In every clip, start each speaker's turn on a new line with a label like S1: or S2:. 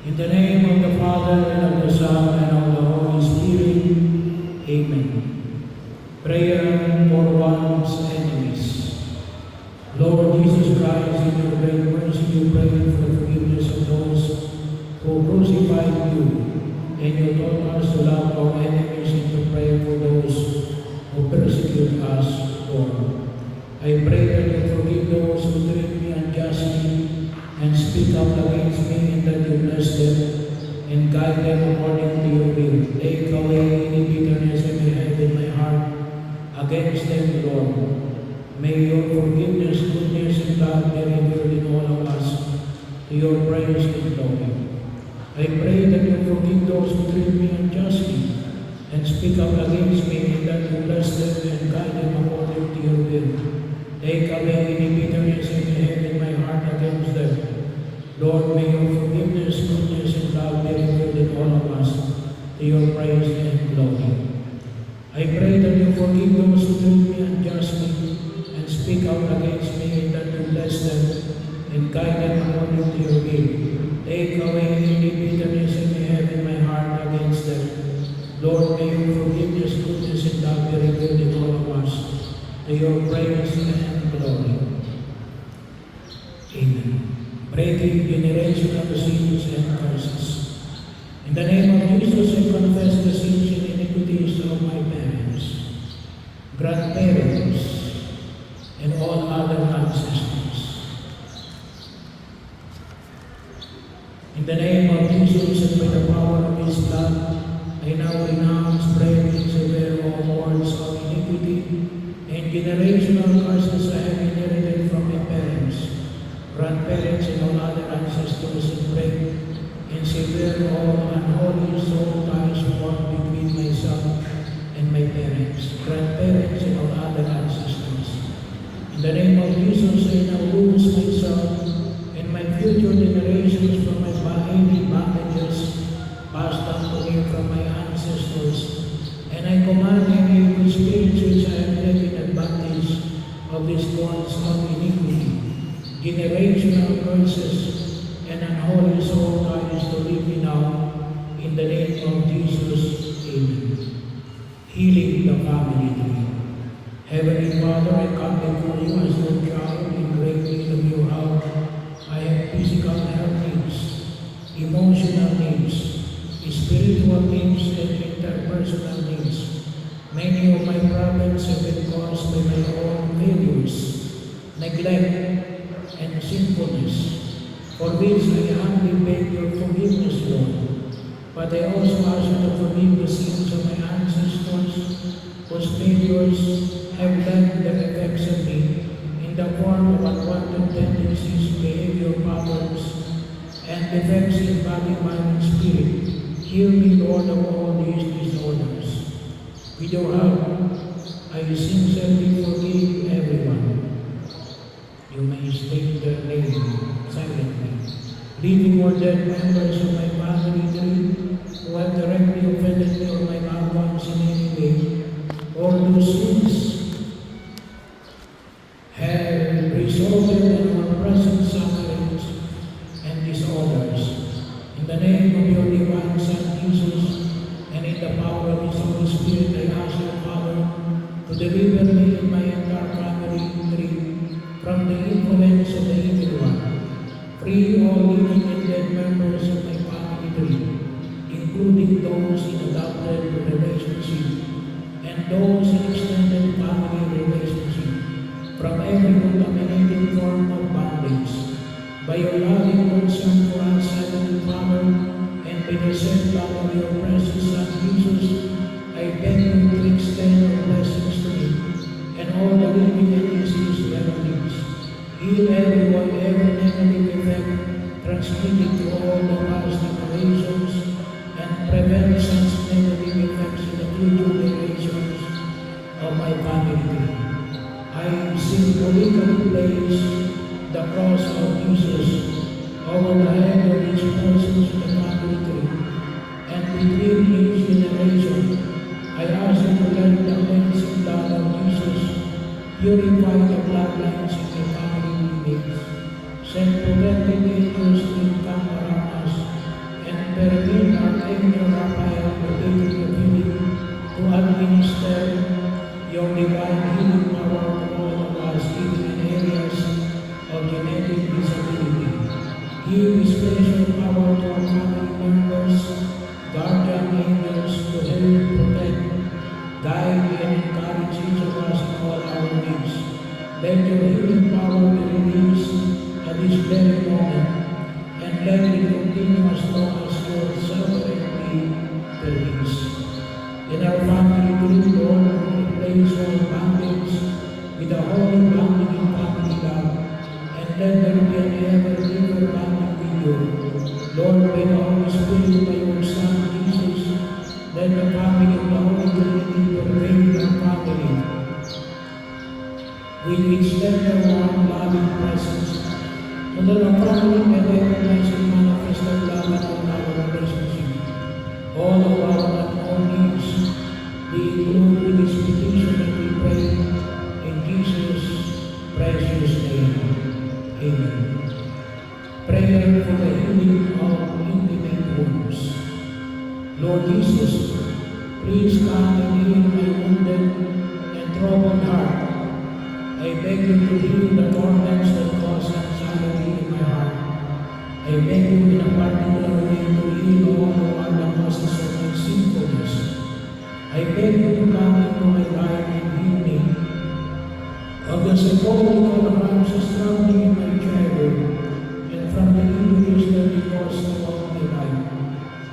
S1: In the name of the Father, and of the Son, and of the Holy Spirit. Amen. Prayer for one's enemies. Lord Jesus Christ, in your great mercy, you pray for the forgiveness of those who crucified you, and you taught us to love our enemies and to pray for those who persecute us, Lord. I pray that you forgive those who treat me unjustly and speak out against me, and that you bless them and guide them according to your will. Take away any bitterness I may have in my heart against them, Lord. May your forgiveness, goodness, and love be revealed in all of us, to your praise and glory. I pray that you forgive those who treat me unjustly and speak out against me, and that you bless them and guide them according to your will. Take away any bitterness I may have in my heart against them. Lord, may your forgiveness, goodness, and love be revealed in all of us, to your praise and glory. I pray that you forgive those who treat me unjustly and speak out against me, and that you bless them and guide them according to your will. Take away any bitterness I may have in my heart against them. Lord, may your forgiveness, goodness, and love be revealed in all of us, to your praise and glory. Amen. Breaking generational sins and curses. In the name of Jesus, I confess the sins and iniquities of my parents, grandparents, and all other ancestors. In the name of Jesus, and by the power of his blood, I now renounce, break, and sever all words of iniquity and generational curses I have inherited from my parents, grandparents, and all other ancestors, and break and sever all unholy soul ties formed between myself and my parents, grandparents, and all other ancestors. In the name of Jesus, I now loose myself and my future generations from my any bondages passed down to me from my ancestors, and I command any evil spirits which I have taken advantage of these bonds of iniquity, generational curses, and unholy soul ties to leave me now, in the name of Jesus. Amen. Healing the family tree. Heavenly Father, I come before you as your child in great need of your help. I have physical health needs, emotional needs, spiritual needs, and interpersonal needs. Many of my problems have been caused by my own failures, neglect, and sinfulness, for which I humbly beg your forgiveness, Lord. But I also ask you to forgive the sins of my ancestors, whose failures have left their effects on me in the form of unwanted tendencies, behavior patterns, and defects in body, mind, and spirit. Heal me, Lord, of all these disorders. With your help, I sincerely forgive everyone. You may state their name silently. Living or dead members of my family tree who have directly offended me or my loved ones in any way, or whose sins have resulted in our present sufferings and disorders. In the name of your divine Son, Jesus, and in the power of his Holy Spirit, I ask your Father to deliver me and my entire family tree from the influence of the evil one. Free all living and dead members of my family tree, including those in adopted relationship and those in extended family relationship, from every contaminating form of bondage. By your loving concern for us, Heavenly Father, and by the same love of your precious Son, Jesus, I beg you to extend your blessings to me and all the living and deceased relatives. Heal everyone, every negative effect transmitted to all the past generations, and prevent such negative effects in the future generations of my family. I symbolically place the cross of Jesus over the head of each person in the family tree, and between each generation, I ask you to let the cleansing blood of Jesus purify the bloodlines in the family lineage. Send protecting angels to encamp around us divine healing power to all of us, even in areas of genetic disability. Give special power to our family members, guardian angels to help protect, guide, and encourage each of us in all our needs. Let your healing power be released at this very moment, and let it continue as long as your sovereignty permits. In our family group, Lord, we replace all bondage with a holy bonding in family love, and let there be an ever-living bonding with you. Lord, by the Holy Spirit, by your Son, Jesus, let the family of the Holy Trinity pervade our family. We extend your warm, loving presence so that our family may recognize and manifest the love in all our relationship. All of our unknown needs be included in this petition that we pray in Jesus' precious name. Amen. Prayer for the healing of intimate wounds. Lord Jesus, please come and heal my wounded and troubled heart. I beg you to heal the torments that cause anxiety in my heart. I beg you in a particular way to heal all who are the causes of my sinfulness. I beg you to come into my life and heal me of the psychological harms struggling in my childhood and from the injuries that they caused throughout my life.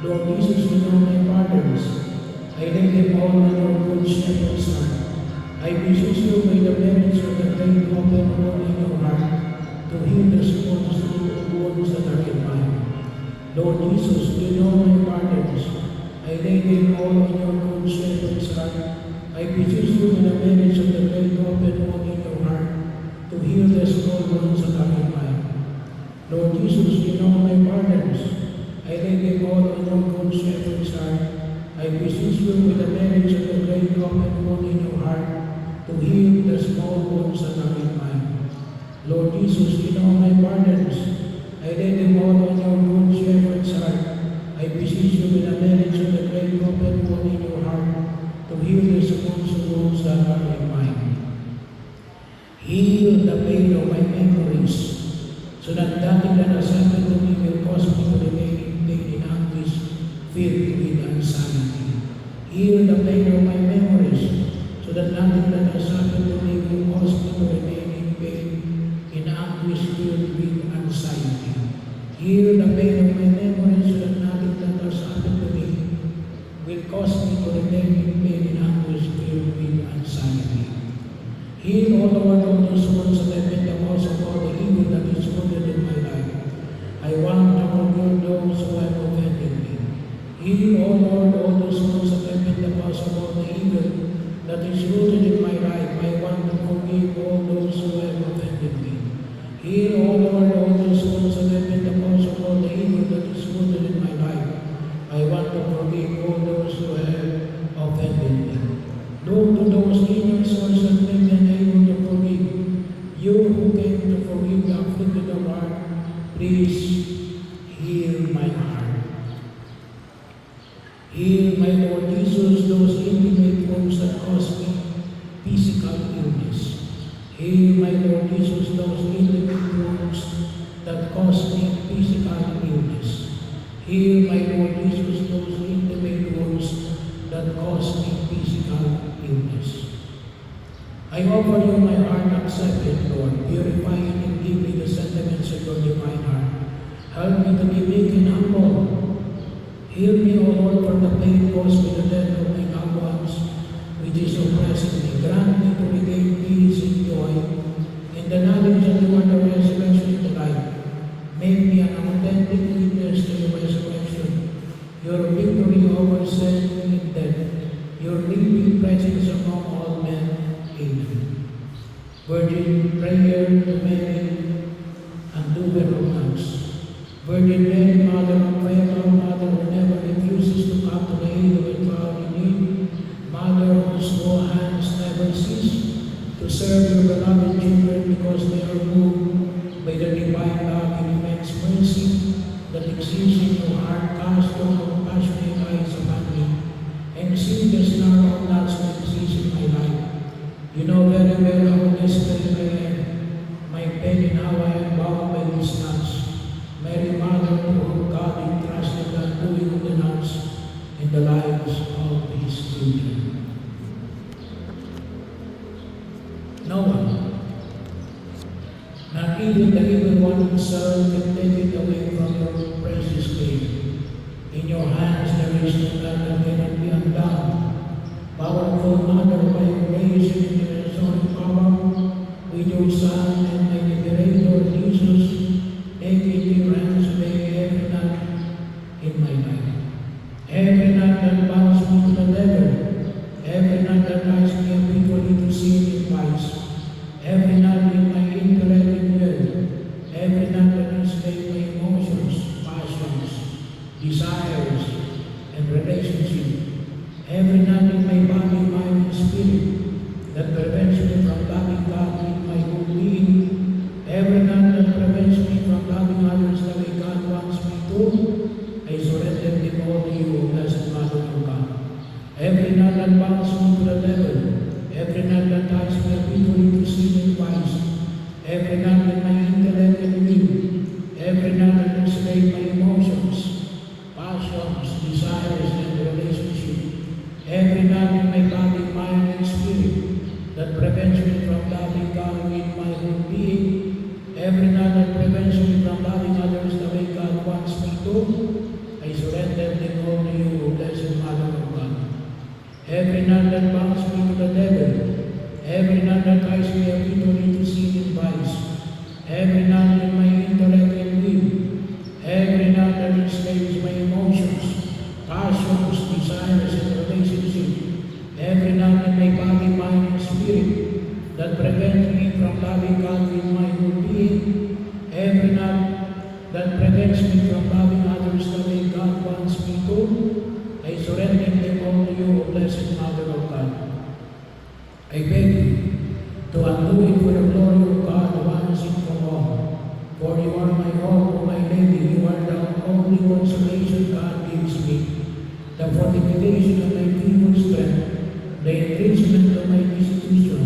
S1: Lord Jesus, you know my patterns. I lay them all on your good shepherd's hand. I beseech you by the merits of the great open wound in your heart to heal the small wounds that are in mine. Lord Jesus, you know my patterns. I lay them all on your good shepherd's heart. I beseech you by the merits of the great open wound in your heart to heal the small wounds that are in mine. Lord Jesus, you know my patterns. I lay them all on your good shepherd's heart. I beseech you with the merits of the great open wound in your heart to heal the small wounds that are in mine. Lord Jesus, you know my burdens. I lay them all on your good shepherd's heart. I beseech you with the merits of the great open wound in your heart to heal the small wounds that are in mine. Heal the pain of my memories, so that nothing that has happened to me will cause me to remain in pain and anguish, filled with anxiety. Heal the pain of my memories, so that nothing that has happened to me will cause me to remain in pain, in anguish, filled with anxiety. Heal the pain of my memories, so that nothing that has happened to me will cause me to remain in pain, in anguish, filled with anxiety. Heal all those wounds that have been the cause of all the evil that is wounded in my life. I want to forgive those who have offended me. Heal, O Lord, all those wounds that have been the cause of all the evil that is rooted in my life. I want to forgive all those who have offended me. Heal, O Lord, all those wounds that have been the cause of all the evil that is rooted in my life. I want to forgive all those who have offended me. Look to those inner souls that may be unable to forgive. You who came to forgive the afflicted of heart, please heal my heart. Heal, my Lord Jesus, those intimate wounds that cause me physical illness. Heal, my Lord Jesus, those intimate wounds that cause me physical illness. Heal, my Lord Jesus, those intimate wounds that cause me physical illness. I offer you my heart, accept it, Lord, purifying and give me the sentiments of your divine heart. Help me to be weak and humble. Heal me, O Lord, for the pain caused by the death of my loved ones, which is oppressing me. Grant me to regain peace and joy in the knowledge that you are the resurrection of the life. Make me an authentic witness to your resurrection, your victory over sin and death, your living presence among all men. Amen. Virgin prayer to Mary and do the romance. Virgin Mary, Mother of Prayer, Mother who never refuses to come to the aid of a child in need, Mother whose no hands never cease to serve your beloved children because they are moved by the divine love and immense mercy that exists in your heart. Cast your compassionate eyes upon me and see the star of nuts that exists in my life. even the evil one himself can take it away from your precious name. In your hands there is no God that cannot be undone. Powerful Mother, by your grace and your restoring power, with your Son and the Liberator Jesus, take it your hands today every night in my life. Every night that bows me to the devil, every night that lies me habitually to sin and vice, every night in my intellect and will, every night that enslave my emotions, passions, desires, and relationship, every night in my body, mind, and spirit that prevents me from loving God in my own being, every night that prevents me from loving others the way God wants me to, I surrender them all to you, Blessed Mother of God. Every night that bounds me to the devil, every night that ties me habitually to sin and vice, every night that my intellect and will, every night that enslave my emotions, passions, desires, and relationship, every night in my body, mind, and spirit that prevents me from loving God in my own being, every night that prevents me from loving others the way God wants me to, I surrender them all to you, Blessed Mother of God. Every night that bounds me to the devil, every night that ties me habitually to sin and vice, every night in my intellect and will, every night that enslaves my emotions, passions, desires, and relationship, every night in my body, mind, and spirit that prevents me from loving God in my own being, every night that prevents me from loving others the way God wants me to, I surrender them all to you, Blessed Mother of God. I beg you to undo it for the glory of God once and for all. For you are my hope, O my Lady, you are the only consolation God gives me, the fortification of my feeble strength, the enrichment of my institution,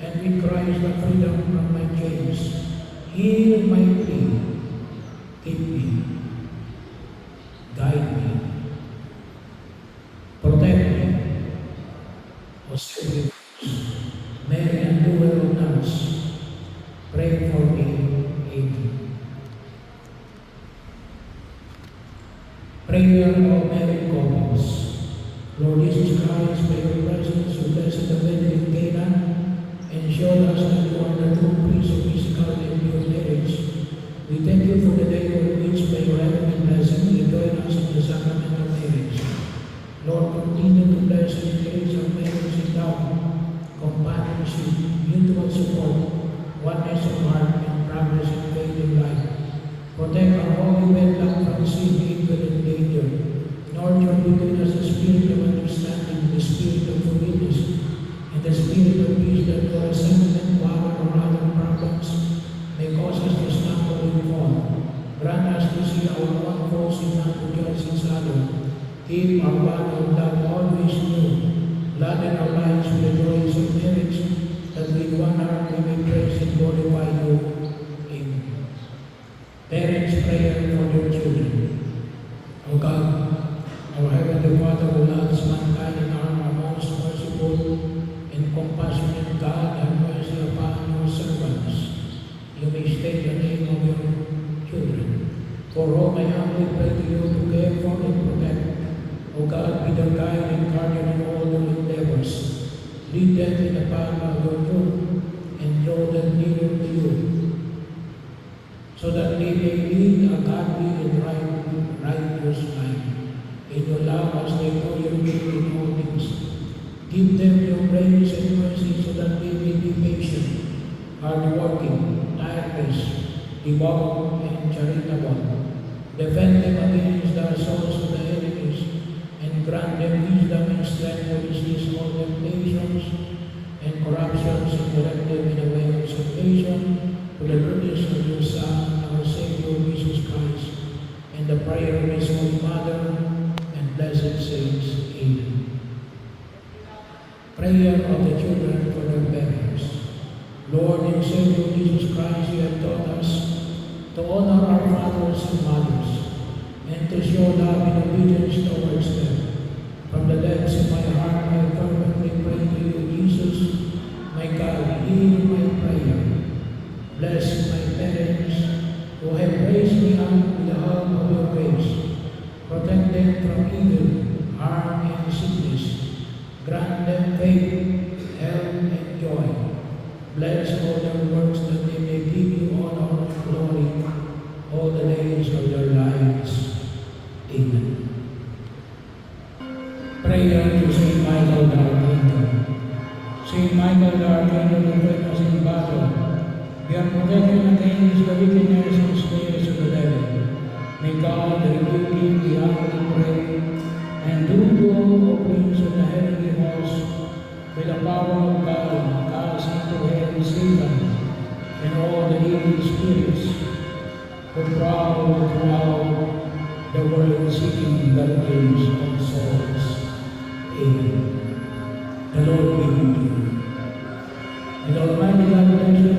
S1: and with Christ the freedom from my chains. Hear my plea. Keep me, guide me, protect me, O Savior, Mary and doer of nuns, pray for me. Amen. Prayer of Mary Couples. Lord Jesus Christ, by your presence, you blessed the wedding in Cana, and showed us that you are the true priest of physical and pure marriage. We thank you for the day on which by your heavenly blessing you join us in the sacrament of marriage. Lord, continue to bless and encourage our marriage in love, companionship, mutual support, oneness of heart, and progress in faith and life. Protect our holy wedlock from sin, evil, and danger. Nurture between us the spirit of understanding, the spirit of forgiveness, and the spirit of peace that for resentment, power, or other problems may cause us to stumble and fall. Grant us to see our one faults and not to judge each other. Keep our bond of love always new. Gladden our lives with the joys of marriage, that with one heart we may praise and glorify you. Amen. Parents, prayer for your children. O God, our Heavenly Father who loves mankind and are most merciful and compassionate God, have mercy upon your servants. You may state the name of your children. For whom I humbly pray to you to care for and protect. O God, be their guide and guardian in all their endeavors. Lead them in the path of your truth and draw them nearer to you, so that they may lead a godly and righteous life. In your love as they know your will in all things. Give them your grace and mercy so that they may be patient, hardworking, tireless, devout, and charitable. Defend them against the assaults of the enemies, and grant them wisdom and strength to resist all temptations and corruptions, and direct them in the way of salvation, to the goodness of your Son, our Savior Jesus Christ, and the prayer of his Holy Mother, and blessed saints. Amen. Prayer of the children for their parents. Lord and Savior Jesus Christ, you have taught us to honor our fathers and mothers, and to show love and obedience towards them. From the depths of my heart, I fervently pray to you, Jesus, my God, hear my prayer. Bless my parents. who have raised me up with the help of your grace. Protect them from evil, harm, and sickness. Grant them faith, health, and joy. Bless all their works that they may give you honor and glory all the days of their lives. Amen. Prayer to Saint Michael the Archangel. Saint Michael the Archangel, defend us in battle. We are protected against the wickedness and snares of the devil. May God rebuke him, we humbly pray. And do all, O Prince of the heavenly host, with the power of God, cast into hell Satan and all the evil spirits who prowl throughout the world seeking the ruins of souls. Amen. The Lord be with you. And Almighty God bless you